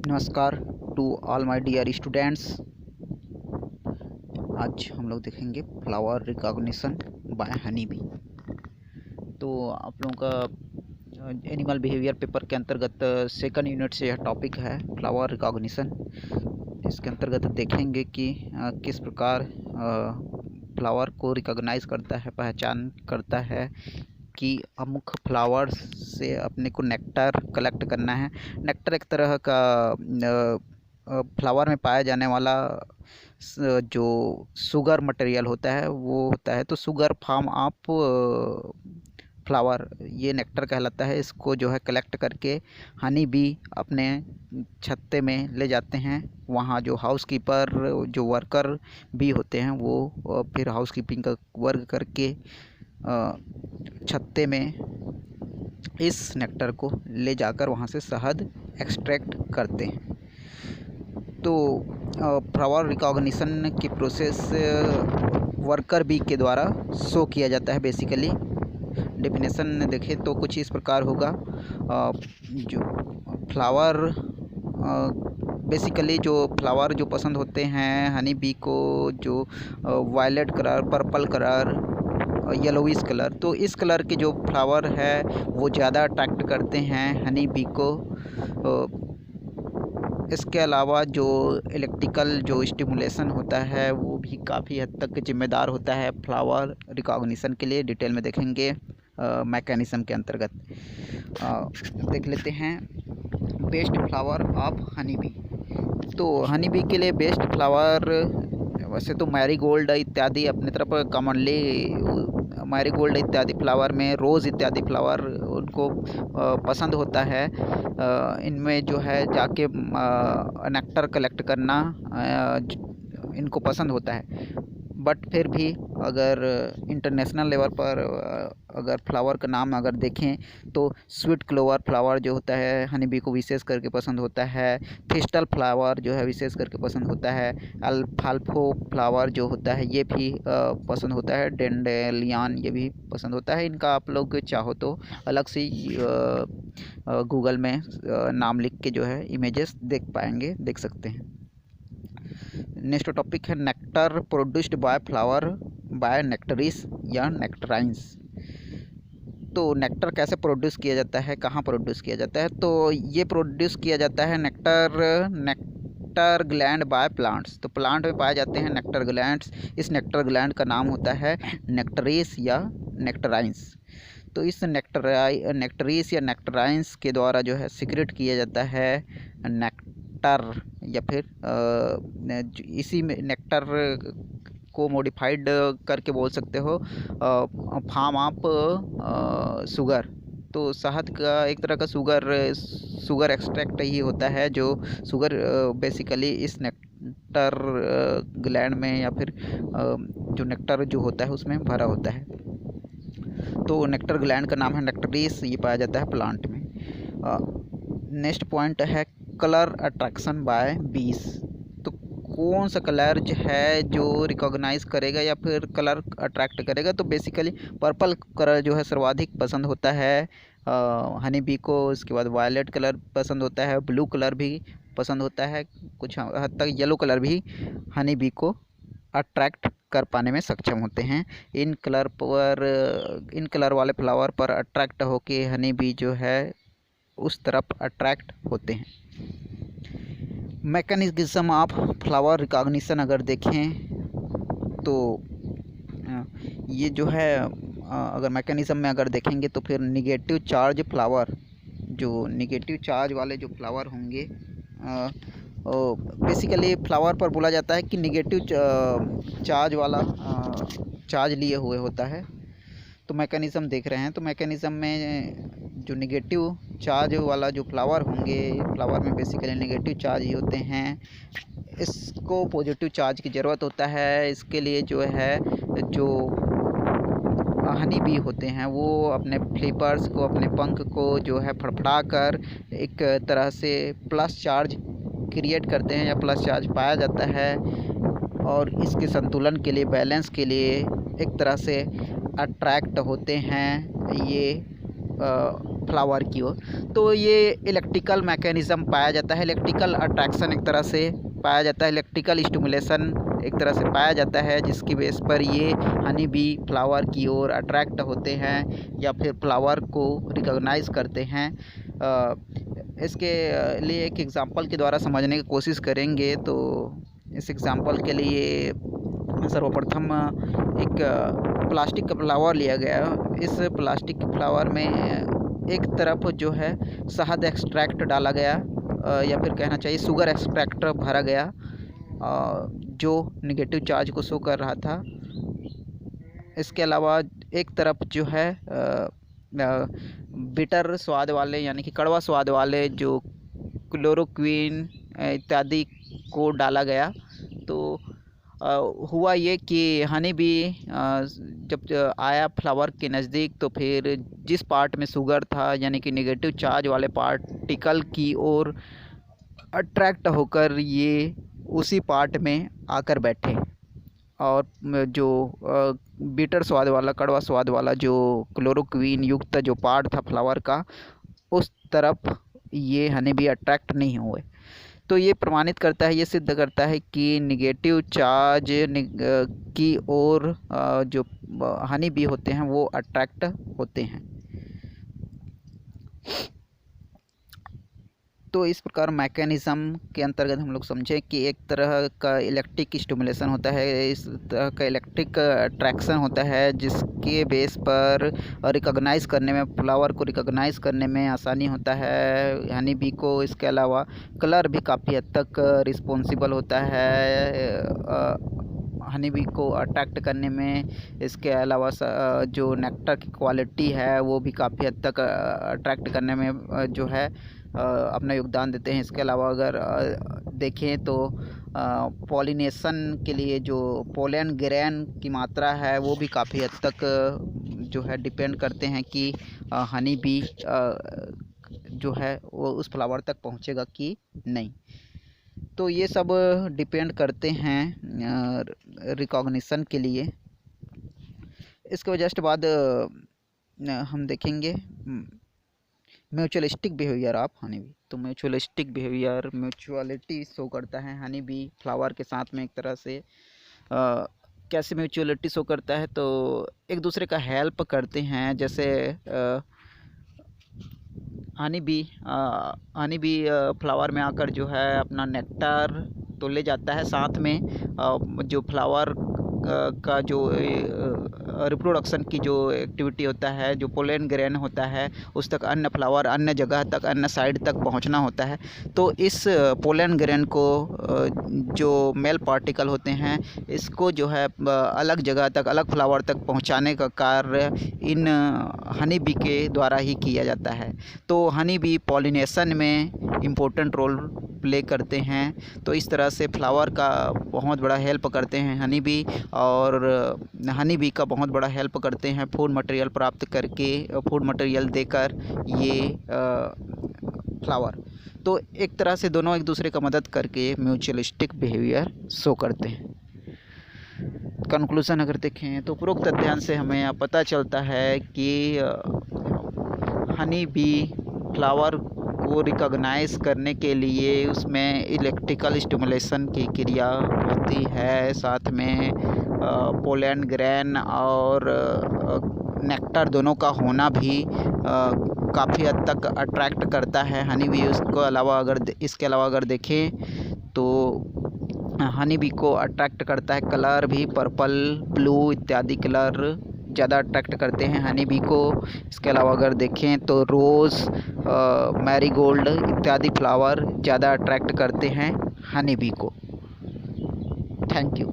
नमस्कार to all my dear students. आज हम लोग देखेंगे flower recognition by honey bee. तो आप लोगों का एनिमल बिहेवियर पेपर के अंतर्गत सेकंड यूनिट से यह टॉपिक है फ्लावर रिकॉग्निशन। इसके अंतर्गत देखेंगे कि किस प्रकार फ्लावर को रिकॉग्नाइज करता है, पहचान करता है कि अमुक फ्लावर्स से अपने को नेक्टर कलेक्ट करना है। नेक्टर एक तरह का फ्लावर में पाया जाने वाला जो शुगर मटेरियल होता है वो होता है। तो शुगर फॉर्म ऑफ फ्लावर ये नेक्टर कहलाता है। इसको जो है कलेक्ट करके हनी बी अपने छत्ते में ले जाते हैं। वहाँ जो हाउसकीपर जो वर्कर भी होते हैं वो फिर हाउसकीपिंग का वर्क करके छत्ते में इस नेक्टर को ले जाकर वहाँ से शहद एक्सट्रैक्ट करते हैं। तो फ्लावर रिकॉग्निशन की प्रोसेस वर्कर बी के द्वारा शो किया जाता है। बेसिकली डेफिनेशन देखें तो कुछ इस प्रकार होगा। जो फ्लावर बेसिकली जो फ्लावर जो पसंद होते हैं हनी बी को, जो violet colour, purple colour, yellowish colour, तो इस कलर के जो फ्लावर है वो ज़्यादा अट्रैक्ट करते हैं हनी बी को। इसके अलावा जो इलेक्ट्रिकल जो स्टिमुलेशन होता है वो भी काफ़ी हद तक जिम्मेदार होता है फ्लावर रिकॉग्निशन के लिए। डिटेल में देखेंगे मैकेनिज़्म के अंतर्गत। देख लेते हैं best flower of honey bee. तो हनी बी के लिए बेस्ट फ्लावर वैसे तो मैरीगोल्ड इत्यादि अपने तरफ कॉमनली मैरीगोल्ड इत्यादि फ्लावर में रोज़ इत्यादि फ्लावर उनको पसंद होता है। इनमें जो है जाके नेक्टर कलेक्ट करना इनको पसंद होता है। बट फिर भी अगर इंटरनेशनल लेवल पर अगर फ्लावर का नाम अगर देखें तो स्वीट क्लोवर फ्लावर जो होता है हनी बी को विशेष करके पसंद होता है। थिस्टल फ्लावर जो है विशेष करके पसंद होता है। अल्फाल्फो फ्लावर जो होता है ये भी पसंद होता है। डेंडेलियन ये भी पसंद होता है। इनका आप लोग चाहो तो अलग से गूगल में नाम लिख के जो है इमेजेस देख पाएंगे, देख सकते हैं। नेक्स्ट टॉपिक है nectar produced by flower by nectaries या नेक्टराइंस। तो नेक्टर कैसे प्रोड्यूस किया जाता है, कहाँ प्रोड्यूस किया जाता है? तो ये प्रोड्यूस किया जाता है नेक्टर ग्लैंड बाय प्लांट्स। तो प्लांट में पाए जाते हैं नेक्टर ग्लैंड्स। इस नेक्टर ग्लैंड का नाम होता है नेक्टरीज या नेक्टराइंस। तो इस नेक्टरीज या नेक्टराइंस के द्वारा जो है सीक्रेट किया जाता है नेक्टर, या फिर इसी में नेक्टर को मॉडिफाइड करके बोल सकते हो फॉर्म ऑफ शुगर। तो शहद का एक तरह का शुगर एक्सट्रैक्ट ही होता है। जो शुगर बेसिकली इस नेक्टर ग्लैंड में या फिर जो नेक्टर जो होता है उसमें भरा होता है। तो नेक्टर ग्लैंड का नाम है नेक्टरीज। ये पाया जाता है प्लांट में। नेक्स्ट पॉइंट है कलर अट्रैक्शन बाय बीज। तो कौन सा कलर जो है जो रिकॉग्नाइज करेगा या फिर कलर अट्रैक्ट करेगा? तो बेसिकली पर्पल कलर जो है सर्वाधिक पसंद होता है हनी बी को। इसके बाद वायलेट कलर पसंद होता है, ब्लू कलर भी पसंद होता है, कुछ हद तक येलो कलर भी हनी बी को अट्रैक्ट कर पाने में सक्षम होते हैं। इन कलर वाले फ्लावर पर अट्रैक्ट होके हनी बी जो है उस तरफ अट्रैक्ट होते हैं। मैकेनिज्म ऑफ फ्लावर रिकॉग्निशन अगर देखें तो ये जो है अगर मैकेनिज्म में अगर देखेंगे तो फिर निगेटिव चार्ज फ्लावर, जो निगेटिव चार्ज वाले जो फ्लावर होंगे बेसिकली फ्लावर पर बोला जाता है कि निगेटिव चार्ज वाला चार्ज लिए हुए होता है। तो मैकेनिज़्म देख रहे हैं तो मैकेनिज़्म में जो निगेटिव चार्ज वाला जो फ्लावर होंगे, फ्लावर में बेसिकली निगेटिव चार्ज ही होते हैं। इसको पॉजिटिव चार्ज की ज़रूरत होता है। इसके लिए जो है जो हनी बी होते हैं वो अपने फ्लिपर्स को, अपने पंख को जो है फड़फड़ा कर एक तरह से प्लस चार्ज क्रिएट करते हैं या प्लस चार्ज पाया जाता है। और इसके संतुलन के लिए, बैलेंस के लिए एक तरह से अट्रैक्ट होते हैं ये फ्लावर की ओर। तो ये इलेक्ट्रिकल मैकेनिज़्म पाया जाता है, इलेक्ट्रिकल अट्रैक्शन एक तरह से पाया जाता है, इलेक्ट्रिकल स्टिमुलेशन एक तरह से पाया जाता है, जिसकी बेस पर ये हनी बी फ्लावर की ओर अट्रैक्ट होते हैं या फिर फ्लावर को रिकॉग्नाइज़ करते हैं। इसके लिए एक एग्ज़ाम्पल के द्वारा समझने की कोशिश करेंगे। तो इस एग्ज़ाम्पल के लिए सर्वप्रथम एक प्लास्टिक का फ्लावर लिया गया। इस प्लास्टिक के फ्लावर में एक तरफ जो है शहद एक्सट्रैक्ट डाला गया या फिर कहना चाहिए शुगर एक्सट्रैक्ट भरा गया, जो नेगेटिव चार्ज को शो कर रहा था। इसके अलावा एक तरफ जो है बिटर स्वाद वाले यानी कि कड़वा स्वाद वाले जो क्लोरोक्विन इत्यादि को डाला गया। तो हुआ ये कि हनी बी जब आया फ्लावर के नज़दीक, तो फिर जिस पार्ट में शुगर था यानी कि नेगेटिव चार्ज वाले पार्टिकल की ओर अट्रैक्ट होकर ये उसी पार्ट में आकर बैठे, और जो बिटर स्वाद वाला कड़वा स्वाद वाला जो क्लोरोक्विन युक्त जो पार्ट था फ्लावर का, उस तरफ ये हनी बी अट्रैक्ट नहीं हुए। तो ये प्रमाणित करता है, ये सिद्ध करता है कि नेगेटिव चार्ज की ओर जो हनी बी होते हैं वो अट्रैक्ट होते हैं। तो इस प्रकार मैकेनिज़्म के अंतर्गत हम लोग समझें कि एक तरह का इलेक्ट्रिक स्टिमुलेशन होता है, इस तरह का इलेक्ट्रिक अट्रैक्शन होता है, जिसके बेस पर रिकॉग्नाइज़ करने में, फ्लावर को रिकॉग्नाइज़ करने में आसानी होता है हनी बी को। इसके अलावा कलर भी काफ़ी हद तक रिस्पॉन्सिबल होता है हनी बी को अट्रैक्ट करने में। इसके अलावा जो नेक्टर की क्वालिटी है वो भी काफ़ी हद तक अट्रैक्ट करने में जो है अपना योगदान देते हैं। इसके अलावा अगर देखें तो पॉलिनेशन के लिए जो पोलन ग्रेन की मात्रा है वो भी काफ़ी हद तक जो है डिपेंड करते हैं कि हनी बी जो है वो उस फ्लावर तक पहुंचेगा कि नहीं। तो ये सब डिपेंड करते हैं रिकॉग्निशन के लिए। इसके जस्ट बाद हम देखेंगे mutualistic behaviour of honey bee. तो म्यूचुअलिस्टिक बिहेवियर म्यूचुअलिटी शो करता है हनी बी फ्लावर के साथ में। एक तरह से कैसे म्यूचुअलिटी शो करता है, तो एक दूसरे का हेल्प करते हैं। जैसे हनी बी फ्लावर में आकर जो है अपना नेक्टर तो ले जाता है, साथ में जो फ्लावर का जो रिप्रोडक्शन की जो एक्टिविटी होता है, जो पोलन ग्रेन होता है, उस तक अन्य फ्लावर अन्य जगह तक अन्य साइड तक पहुंचना होता है। तो इस पोलन ग्रेन को जो मेल पार्टिकल होते हैं, इसको जो है अलग जगह तक, अलग फ्लावर तक पहुंचाने का कार्य इन हनी बी के द्वारा ही किया जाता है। तो हनी बी पॉलिनेशन में इम्पोर्टेंट रोल प्ले करते हैं। तो इस तरह से फ्लावर का बहुत बड़ा हेल्प करते हैं हनी बी, और हनी बी का बहुत बड़ा हेल्प करते हैं फूड मटेरियल प्राप्त करके, फूड मटेरियल देकर ये फ्लावर। तो एक तरह से दोनों एक दूसरे का मदद करके म्यूचुअलिस्टिक बिहेवियर शो करते हैं। कंक्लूज़न अगर देखें तो उपरोक्त अध्ययन से हमें यह पता चलता है कि हनी बी फ्लावर को रिकॉग्नाइज़ करने के लिए उसमें इलेक्ट्रिकल स्टिमुलेशन की क्रिया होती है, साथ में पोलन ग्रेन और नेक्टर दोनों का होना भी काफ़ी हद तक अट्रैक्ट करता है हनी बी। इसके अलावा अगर देखें तो हनी बी को अट्रैक्ट करता है कलर भी, पर्पल, ब्लू इत्यादि कलर ज़्यादा अट्रैक्ट करते हैं हनी बी को। इसके अलावा अगर देखें तो रोज़, मैरीगोल्ड इत्यादि फ्लावर ज़्यादा अट्रैक्ट करते हैं हनी बी को। Thank you.